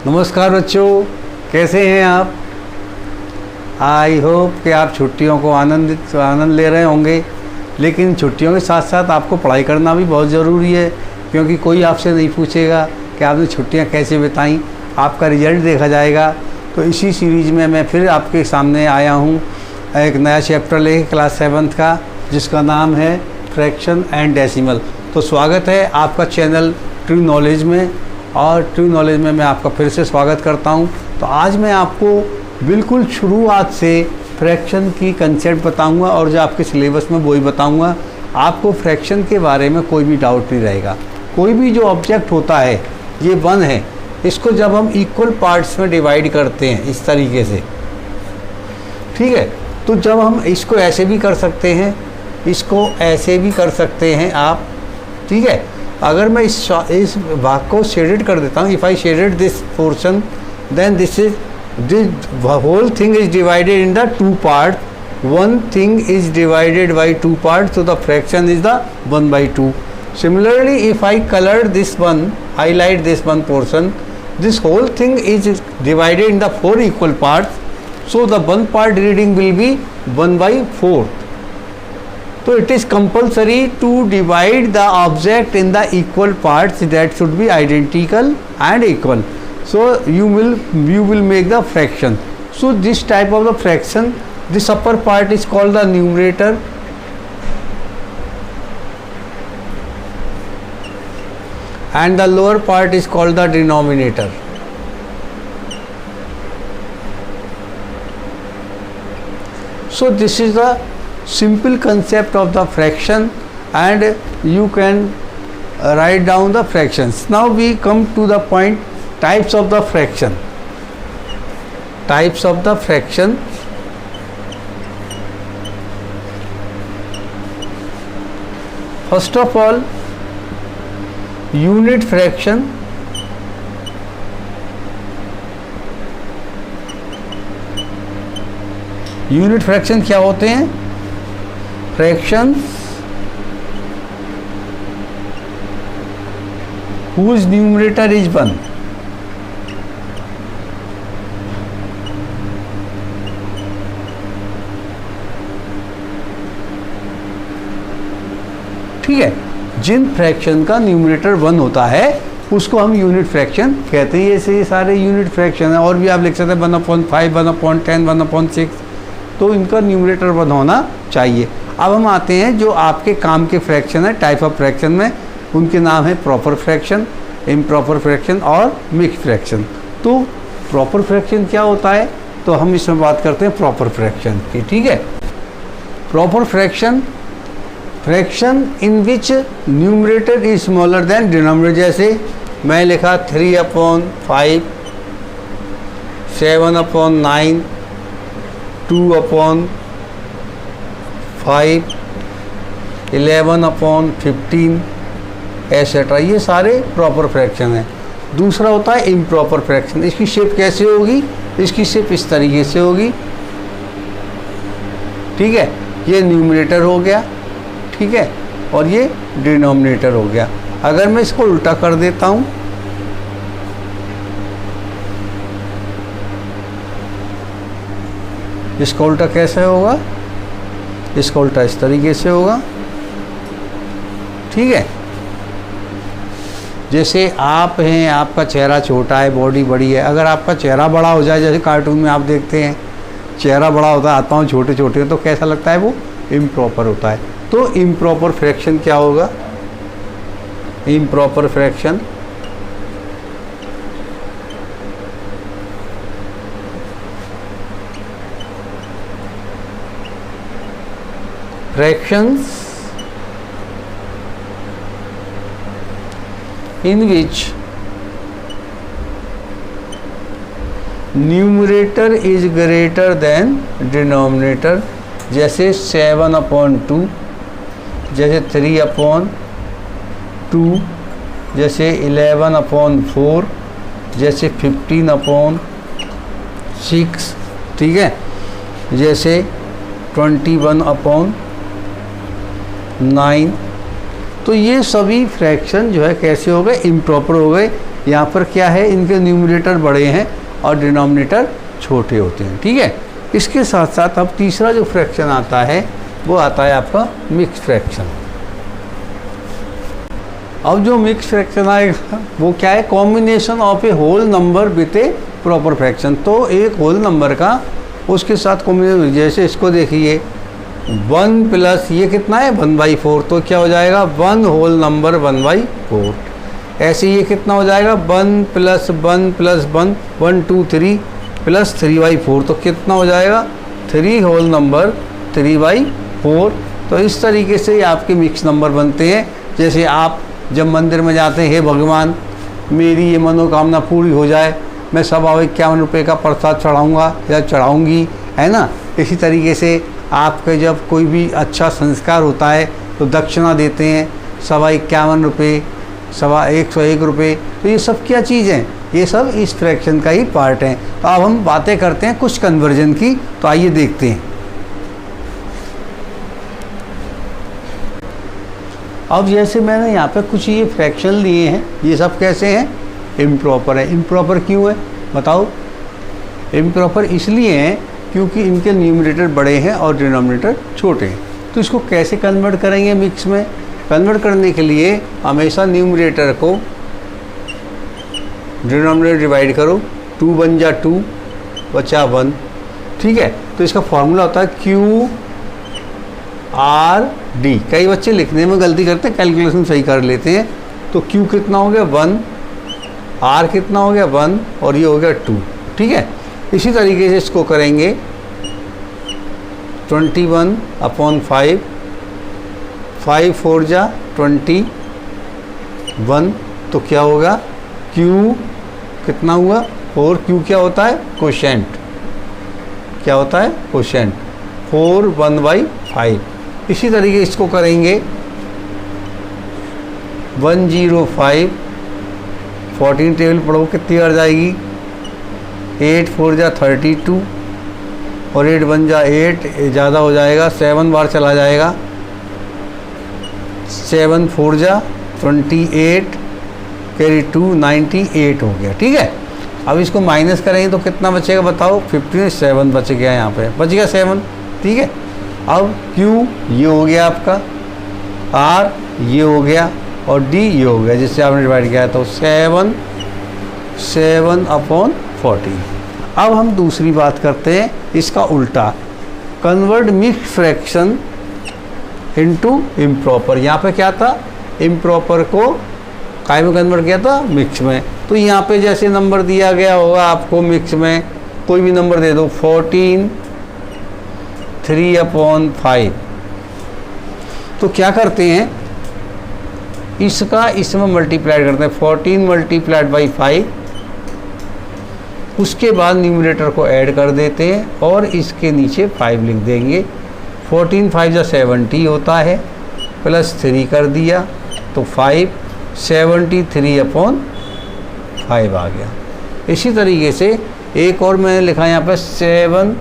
नमस्कार बच्चों, कैसे हैं आप। आई होप कि आप छुट्टियों को आनंद ले रहे होंगे। लेकिन छुट्टियों के साथ साथ आपको पढ़ाई करना भी बहुत ज़रूरी है, क्योंकि कोई आपसे नहीं पूछेगा कि आपने छुट्टियां कैसे बिताई, आपका रिजल्ट देखा जाएगा। तो इसी सीरीज़ में मैं फिर आपके सामने आया हूँ एक नया चैप्टर लेके क्लास 7th का, जिसका नाम है फ्रैक्शन एंड डेसिमल। तो स्वागत है आपका चैनल ट्रू नॉलेज में, और ट्रू नॉलेज में मैं आपका फिर से स्वागत करता हूं। तो आज मैं आपको बिल्कुल शुरुआत से फ्रैक्शन की कंसेप्ट बताऊंगा, और जो आपके सिलेबस में वही बताऊंगा। आपको फ्रैक्शन के बारे में कोई भी डाउट नहीं रहेगा। कोई भी जो ऑब्जेक्ट होता है, ये 1 है, इसको जब हम इक्वल पार्ट्स में डिवाइड करते हैं इस तरीके से, ठीक है, तो जब हम इसको ऐसे भी कर सकते हैं, इसको ऐसे भी कर सकते हैं आप, ठीक है। अगर मैं इस भाग को शेडेड कर देता हूँ, if I shaded this portion, then this whole thing is divided in the 2 part, 1 thing is divided by 2 part, so the fraction is the 1/2. Similarly, if I color this one, highlight this one portion, this whole thing is divided in the 4 equal parts, so the 1 part reading will be 1/4. So it is compulsory to divide the object in the equal parts that should be identical and equal. So you will make the fraction. So this type of the fraction, this upper part is called the numerator, and the lower part is called the denominator. So this is the simple concept of the fraction, and you can write down the fractions. Now we come to the point, types of the fraction. Types of the fraction. First of all, unit fraction. Unit fraction क्या होते हैं? Fractions whose numerator is 1. ठीक है, जिन fraction का numerator 1 होता है उसको हम यूनिट फ्रैक्शन कहते हैं। ऐसे ये सारे यूनिट फ्रैक्शन है, और भी आप लिख सकते हैं 1/5, 1/10, 1/6, तो इनका न्यूमरेटर 1 होना चाहिए। अब हम आते हैं जो आपके काम के फ्रैक्शन है, टाइप ऑफ फ्रैक्शन में, उनके नाम है प्रॉपर फ्रैक्शन, इम्प्रॉपर फ्रैक्शन और मिक्स फ्रैक्शन। तो प्रॉपर फ्रैक्शन क्या होता है, तो हम इसमें बात करते हैं प्रॉपर फ्रैक्शन की, ठीक है। Proper fraction, fraction in which numerator is smaller than denominator. जैसे मैं लिखा 3/5, 7/9, 2/5, 11/15, एसेट्रा, ये सारे प्रॉपर फ्रैक्शन हैं। दूसरा होता है इम्प्रॉपर फ्रैक्शन। इसकी शेप कैसे होगी? इसकी शेप इस तरीके से होगी, ठीक है। ये न्यूमरेटर हो गया, ठीक है, और ये डिनोमिनेटर हो गया। अगर मैं इसको उल्टा कर देता हूँ, इसका उल्टा कैसे होगा? इसका उल्टा इस तरीके से होगा, ठीक है। जैसे आप हैं, आपका चेहरा छोटा है, बॉडी बड़ी है। अगर आपका चेहरा बड़ा हो जाए, जैसे कार्टून में आप देखते हैं चेहरा बड़ा होता है, हाथ-पाँव छोटे छोटे हैं, तो कैसा लगता है? वो इम्प्रॉपर होता है। तो इम्प्रॉपर फ्रैक्शन क्या होगा? Improper fraction fractions in which numerator is greater than denominator, जैसे 7/2, जैसे 3/2, जैसे 11/4, जैसे 15/6, ठीक है, जैसे 21/9, तो ये सभी फ्रैक्शन जो है कैसे हो गए, इम्प्रॉपर हो गए। यहाँ पर क्या है, इनके न्यूमरेटर बड़े हैं और डिनोमिनेटर छोटे होते हैं, ठीक है। इसके साथ साथ अब तीसरा जो फ्रैक्शन आता है वो आता है आपका मिक्स फ्रैक्शन। अब जो मिक्स फ्रैक्शन आएगा वो क्या है, combination of a whole number with a proper fraction. तो एक होल नंबर का उसके साथ कॉम्बिनेशन, जैसे इसको देखिए 1 प्लस ये कितना है 1/4, तो क्या हो जाएगा 1 होल नंबर 1/4। ऐसे ये कितना हो जाएगा 1 प्लस 1 प्लस 1 1 2 3 प्लस 3/4, तो कितना हो जाएगा 3 होल नंबर 3/4। तो इस तरीके से आपके मिक्स नंबर बनते हैं। जैसे आप जब मंदिर में जाते हैं, हे भगवान मेरी ये मनोकामना पूरी हो जाए, मैं 51 रुपये का प्रसाद चढ़ाऊँगा या चढ़ाऊँगी, है ना। इसी तरीके से आपके जब कोई भी अच्छा संस्कार होता है तो दक्षिणा देते हैं 51 रुपये, 101 रुपये। तो ये सब क्या चीज़ है, ये सब इस फ्रैक्शन का ही पार्ट है। तो अब हम बातें करते हैं कुछ कन्वर्जन की, तो आइए देखते हैं। अब जैसे मैंने यहाँ पे कुछ ये फ्रैक्शन लिए हैं, ये सब कैसे हैं, इम्प्रॉपर है। इम्प्रॉपर क्यों है बताओ, इम्प्रॉपर इसलिए हैं क्योंकि इनके न्यूमरेटर बड़े हैं और डिनोमिनेटर छोटे हैं। तो इसको कैसे कन्वर्ट करेंगे मिक्स में, कन्वर्ट करने के लिए हमेशा न्यूमरेटर को डिनोमिनेटर डिवाइड करो, 2 बन जा 2 बचा 1, ठीक है। तो इसका फॉर्मूला होता है QRD। कई बच्चे लिखने में गलती करते हैं, कैलकुलेशन सही कर लेते हैं। तो Q कितना हो गया 1, R कितना हो गया 1 और ये हो गया 2, ठीक है। इसी तरीके से इसको करेंगे 21/5, 5 4 जा 21, तो क्या होगा Q कितना हुआ 4। Q क्या होता है, कोशेंट, क्या होता है कोशेंट, 4 1/5। इसी तरीके इसको करेंगे 105, 14 टेबल पढ़ो कितनी बार जाएगी, 8 4 जा 32 और 8 बन जा 8, ज़्यादा हो जाएगा 7 बार चला जाएगा, 7 4 जा 28 कैरी 2 98 हो गया, ठीक है। अब इसको माइनस करेंगे तो कितना बचेगा बताओ, 15 7 बच गया, यहाँ पे बच गया 7, ठीक है। अब Q ये हो गया आपका, R ये हो गया और D ये हो गया, जिससे आपने डिवाइड किया तो 7/14। अब हम दूसरी बात करते हैं, इसका उल्टा, convert mix fraction into improper. यहाँ पे क्या था, इम्प्रॉपर को काय में कन्वर्ट किया था, मिक्स में। तो यहाँ पे जैसे नंबर दिया गया होगा आपको मिक्स में, कोई भी नंबर दे दो, 14 3/5। तो क्या करते हैं, इसका इसमें मल्टीप्लाई करते हैं, 14 × 5, उसके बाद न्यूमरेटर को ऐड कर देते हैं और इसके नीचे 5 लिख देंगे। 14 5 जा 70 होता है, प्लस 3 कर दिया तो 5, 73/5 आ गया। इसी तरीके से एक और मैंने लिखा यहाँ पे 7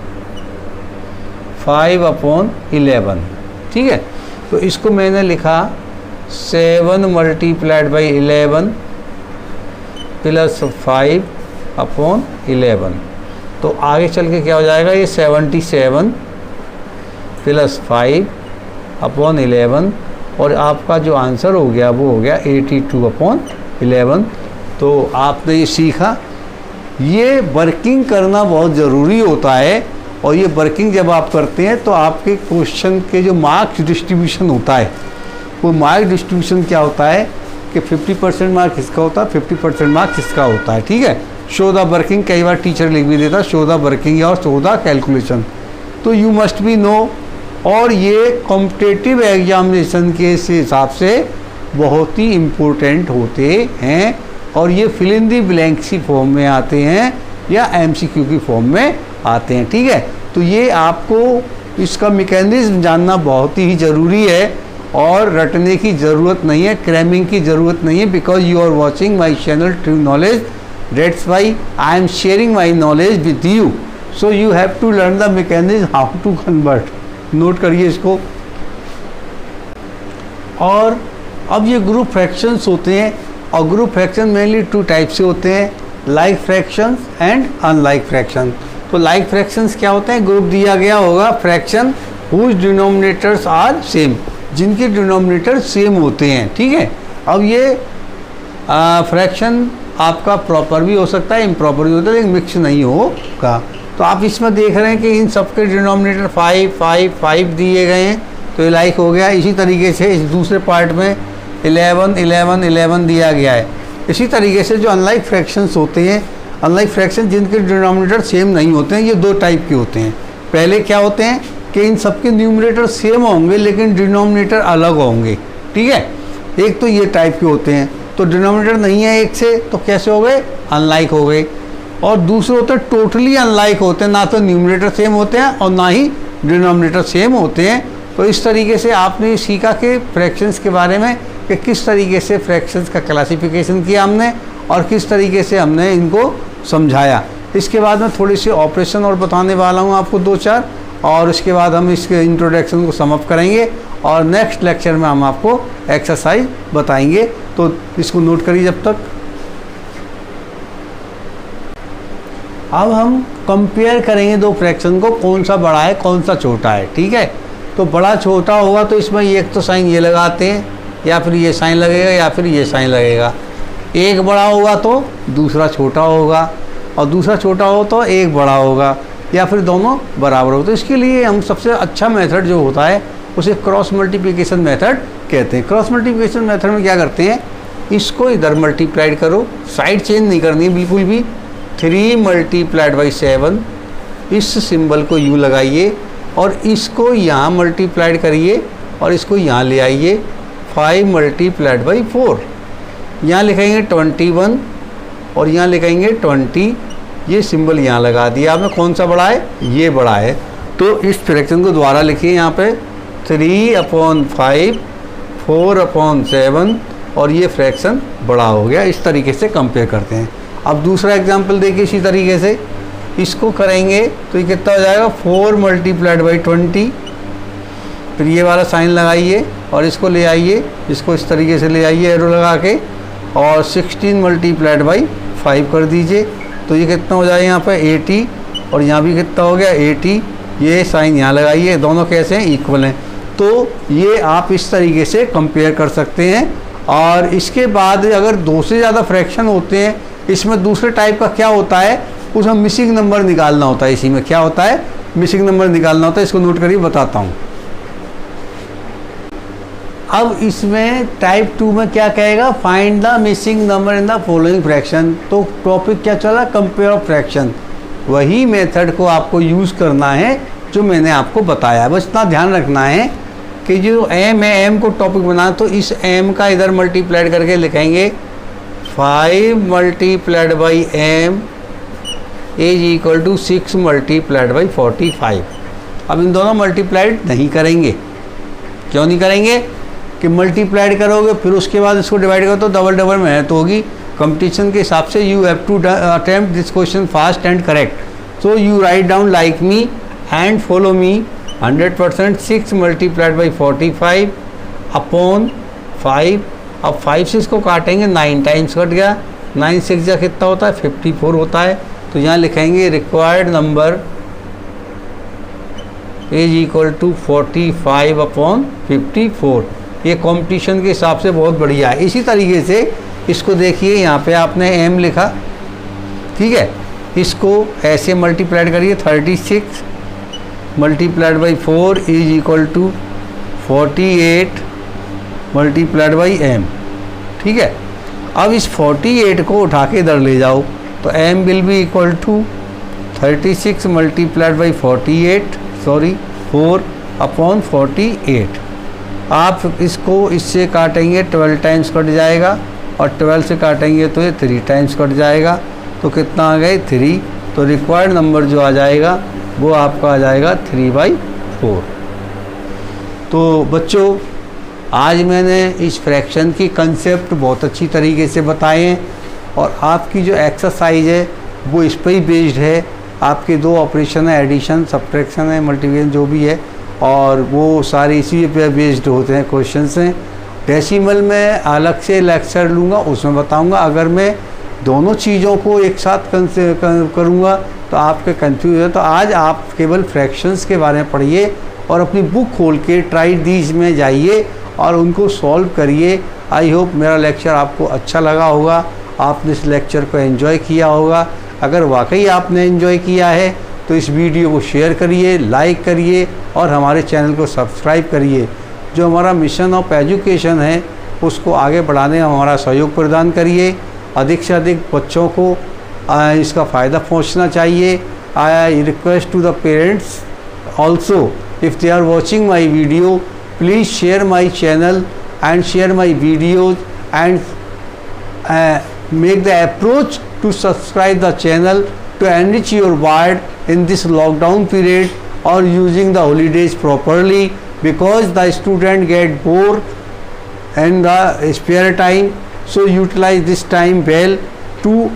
5/11, ठीक है। तो इसको मैंने लिखा 7 × 11 प्लस 5/11। तो आगे चल के क्या हो जाएगा, ये 77 प्लस 5/11 और आपका जो आंसर हो गया वो हो गया 82/11। तो आपने ये सीखा, ये वर्किंग करना बहुत ज़रूरी होता है। और ये वर्किंग जब आप करते हैं तो आपके क्वेश्चन के जो मार्क्स डिस्ट्रीब्यूशन होता है, वो मार्क डिस्ट्रीब्यूशन क्या होता है कि 50% मार्क इसका होता है, 50% मार्क्स इसका होता है, ठीक है। शो द वर्किंग, कई बार टीचर लिख भी देता शो द वर्किंग और शो द कैलकुलेशन। तो यू मस्ट बी नो, और ये कॉम्पिटिटिव एग्जामिनेशन के हिसाब से बहुत ही इम्पोर्टेंट होते हैं। और ये fill in the blanks form में आते हैं या MCQ की फॉर्म में आते हैं, ठीक है। तो ये आपको इसका मैकेनिज्म जानना बहुत ही ज़रूरी है और रटने की ज़रूरत नहीं है, क्रैमिंग की ज़रूरत नहीं है, because you are watching my channel True Knowledge, that's why I am sharing my knowledge with you. So you have to learn the mechanism how to convert. Note करिए इसको। और अब ये ग्रुप फ्रैक्शंस होते हैं, और ग्रुप फ्रैक्शन मेनली 2 टाइप से होते हैं, like fractions and unlike fraction. तो लाइक फ्रैक्शंस क्या होते हैं? ग्रुप दिया गया होगा fraction whose denominators are same, जिनके डिनोमिनेटर सेम होते हैं, ठीक है। अब ये फ्रैक्शन आपका प्रॉपर भी हो सकता है, इम्प्रॉपर भी होता है, लेकिन मिक्स नहीं होगा। तो आप इसमें देख रहे हैं कि इन सबके डिनोमिनेटर 5, 5, 5 दिए गए हैं, तो ये लाइक हो गया। इसी तरीके से इस दूसरे पार्ट में 11, 11, 11 दिया गया है। इसी तरीके से जो अनलाइक फ्रैक्शंस होते हैं, अनलाइक फ्रैक्शन जिनके डिनोमिनेटर सेम नहीं होते हैं, ये 2 टाइप के होते हैं। पहले क्या होते हैं कि इन सबके न्यूमरेटर सेम होंगे लेकिन डिनोमिनेटर अलग होंगे, ठीक है। एक तो ये टाइप के होते हैं, तो डिनोमिनेटर नहीं है एक से, तो कैसे हो गए? अनलाइक हो गए। और दूसरे होते हैं टोटली अनलाइक होते हैं, ना तो न्यूमरेटर सेम होते हैं और ना ही डिनोमिनेटर सेम होते हैं। तो इस तरीके से आपने सीखा कि फ्रैक्शंस के बारे में, कि किस तरीके से फ्रैक्शंस का क्लासिफिकेशन किया हमने और किस तरीके से हमने इनको समझाया। इसके बाद मैं थोड़ी सी ऑपरेशन और बताने वाला हूँ आपको 2-4, और उसके बाद हम इसके इंट्रोडक्शन को समअप करेंगे और नेक्स्ट लेक्चर में हम आपको एक्सरसाइज बताएंगे। तो इसको नोट करिए जब तक। अब हम कंपेयर करेंगे 2 फ्रैक्शन को, कौन सा बड़ा है कौन सा छोटा है, ठीक है। तो बड़ा छोटा होगा तो इसमें एक तो साइन ये लगाते हैं, या फिर ये साइन लगेगा, या फिर ये साइन लगेगा। एक बड़ा होगा तो दूसरा छोटा होगा, और दूसरा छोटा हो तो एक बड़ा होगा, या फिर दोनों बराबर हो। तो इसके लिए हम सबसे अच्छा मेथड जो होता है उसे क्रॉस मल्टीप्लिकेशन मेथड कहते हैं। क्रॉस मल्टीप्लिकेशन मेथड में क्या करते हैं, इसको इधर मल्टीप्लाइड करो, साइड चेंज नहीं करनी है बिल्कुल भी। 3 मल्टीप्लाइड बाई 7, इस सिंबल को यू लगाइए और इसको यहाँ मल्टीप्लाइड करिए और इसको यहाँ ले आइए। 5 मल्टीप्लाइड बाई 4, यहाँ लिखेंगे 21 और यहाँ लिखेंगे 20। ये सिंबल यहाँ लगा दिया आपने। कौन सा बड़ा है? ये बड़ा है। तो इस फ्रैक्शन को दोबारा लिखिए यहाँ पे 3/5, 4/7, और ये फ्रैक्शन बड़ा हो गया। इस तरीके से कंपेयर करते हैं। अब दूसरा एग्जाम्पल देखिए, इसी तरीके से इसको करेंगे तो ये कितना हो जाएगा? 4 मल्टीप्लाइड बाई 20। फिर ये वाला साइन लगाइए और इसको ले आइए, इसको इस तरीके से ले आइए एरो लगा के, और 16 मल्टीप्लाइड बाई 5 कर दीजिए। तो ये कितना हो जाएगा यहाँ पे? 80, और यहाँ भी कितना हो गया? 80। ये साइन यहाँ लगाइए, दोनों कैसे हैं? इक्वल हैं। तो ये आप इस तरीके से कंपेयर कर सकते हैं। और इसके बाद अगर 2 से ज़्यादा फ्रैक्शन होते हैं, इसमें दूसरे टाइप का क्या होता है, उसमें मिसिंग नंबर निकालना होता है। इसी में क्या होता है? मिसिंग नंबर निकालना होता है। इसको नोट करिए, बताता हूँ। अब इसमें टाइप 2 में क्या कहेगा? Find the missing number in the following fraction. तो टॉपिक क्या चला? Compare of fraction. वही मेथड को आपको यूज़ करना है जो मैंने आपको बताया। बस इतना ध्यान रखना है कि जो एम है, एम को टॉपिक बनाना, तो इस एम का इधर मल्टीप्लाइड करके लिखेंगे 5 multiplied by m is equal to 6 multiplied by 45। अब इन दोनों मल्टीप्लाइड नहीं करेंगे। क्यों नहीं करेंगे? कि मल्टीप्लाइड करोगे फिर उसके बाद इसको डिवाइड करो तो डबल डबल मेहनत होगी। कंपटीशन के हिसाब से you have to attempt this question fast and correct. So you write down like me and follow me 100%। 6 multiplied by 45 upon 5। अब 5 से इसको काटेंगे, 9 टाइम्स कट गया। 9 6 जा कितना होता है? 54 होता है। तो यहाँ लिखेंगे required number is equal to 45 upon 54। ये कंपटीशन के हिसाब से बहुत बढ़िया है। इसी तरीके से इसको देखिए, यहाँ पे आपने m लिखा, ठीक है। इसको ऐसे मल्टीप्लाइड करिए, 36 multiplied by 4 is equal to 48 multiplied by m, ठीक है। अब इस 48 को उठा के इधर ले जाओ तो m will be equal to 36 multiplied by 4 upon 48। आप इसको इससे काटेंगे, 12 टाइम्स कट जाएगा, और 12 से काटेंगे तो ये 3 टाइम्स कट जाएगा। तो कितना आ गए? 3। तो रिक्वायर्ड नंबर जो आ जाएगा वो आपका आ जाएगा 3/4। तो बच्चों, आज मैंने इस फ्रैक्शन की कंसेप्ट बहुत अच्छी तरीके से बताए हैं, और आपकी जो एक्सरसाइज है वो इस पर ही बेस्ड है। आपके 2 ऑपरेशन है, एडिशन, सब्ट्रैक्शन है, मल्टीप्लिकेशन जो भी है, और वो सारे इसी पे बेस्ड होते हैं क्वेश्चंस हैं। डेसिमल में अलग से लेक्चर लूँगा, उसमें बताऊँगा। अगर मैं दोनों चीज़ों को एक साथ करूँगा तो आपके कंफ्यूज है। तो आज आप केवल फ्रैक्शंस के बारे में पढ़िए और अपनी बुक खोल के ट्राई दीज में जाइए और उनको सॉल्व करिए। आई होप मेरा लेक्चर आपको अच्छा लगा होगा, आपने इस लेक्चर को एंजॉय किया होगा। अगर वाकई आपने एंजॉय किया है तो इस वीडियो को शेयर करिए, लाइक करिए और हमारे चैनल को सब्सक्राइब करिए। जो हमारा मिशन ऑफ एजुकेशन है उसको आगे बढ़ाने में हमारा सहयोग प्रदान करिए। अधिक से अधिक बच्चों को इसका फ़ायदा पहुंचना चाहिए। I request to the parents also, if they are watching my video, please share my channel and share my videos and make the approach to subscribe the channel to enrich your word in this lockdown period or using the holidays properly, because the student get bored and the spare time. So utilize this time well to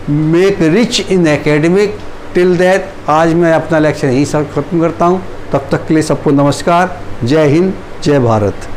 make rich in academic. Till that आज मैं अपना lecture यहीं सब खत्म करता हूँ। तब तक के लिए सबको नमस्कार। जय हिंद, जय भारत।